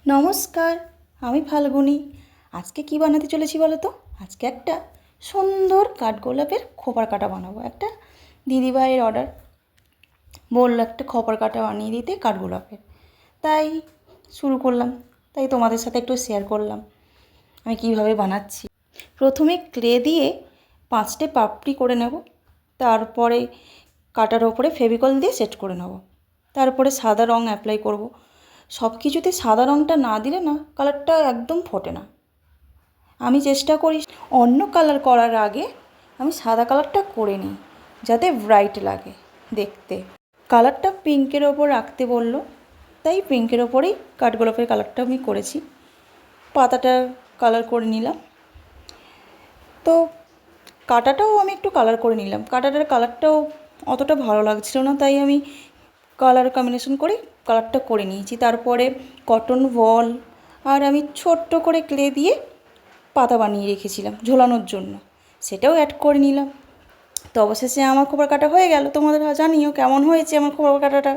নমস্কার, আমি ফাল্গুনি। আজকে কি বানাতে চলেছি বলো তো? আজকে একটা সুন্দর কাঠগোলাপের খোপার কাটা বানাবো। একটা দিদিভাইয়ের অর্ডার, বললো একটা খোপার কাটা বানিয়ে দিতে কাঠগোলাপের। তাই শুরু করলাম, তাই তোমাদের সাথে একটু শেয়ার করলাম আমি কীভাবে বানাচ্ছি। প্রথমে ক্লে দিয়ে 5টে পাপড়ি করে নেব, তারপরে কাটার ওপরে ফেভিকল দিয়ে সেট করে নেব, তারপরে সাদা রঙ অ্যাপ্লাই করব। সব কিছুতে সাদা রঙটা না দিলে না কালারটা একদম ফোটে না। আমি চেষ্টা করি অন্য কালার করার আগে আমি সাদা কালারটা করে নিই, যাতে ব্রাইট লাগে দেখতে। কালারটা পিঙ্কের ওপর রাখতে বললো, তাই পিঙ্কের ওপরেই কাঠগোলাপের কালারটা আমি করেছি। পাতাটা কালার করে নিলাম, তো কাটাটাও আমি একটু কালার করে নিলাম। কাটাটার কালারটাও অতটা ভালো লাগছিল না, তাই আমি কালার কম্বিনেশন করে কালারটা করে নিয়েছি। তারপরে কটন বল আর আমি ছোট্ট করে ক্লে দিয়ে পাতা বানিয়ে রেখেছিলাম ঝোলানোর জন্য, সেটাও অ্যাড করে নিলাম। তো অবশেষে আমার খোপার কাটা হয়ে গেল। তোমাদের জানিও কেমন হয়েছে আমার খোপার কাটাটা।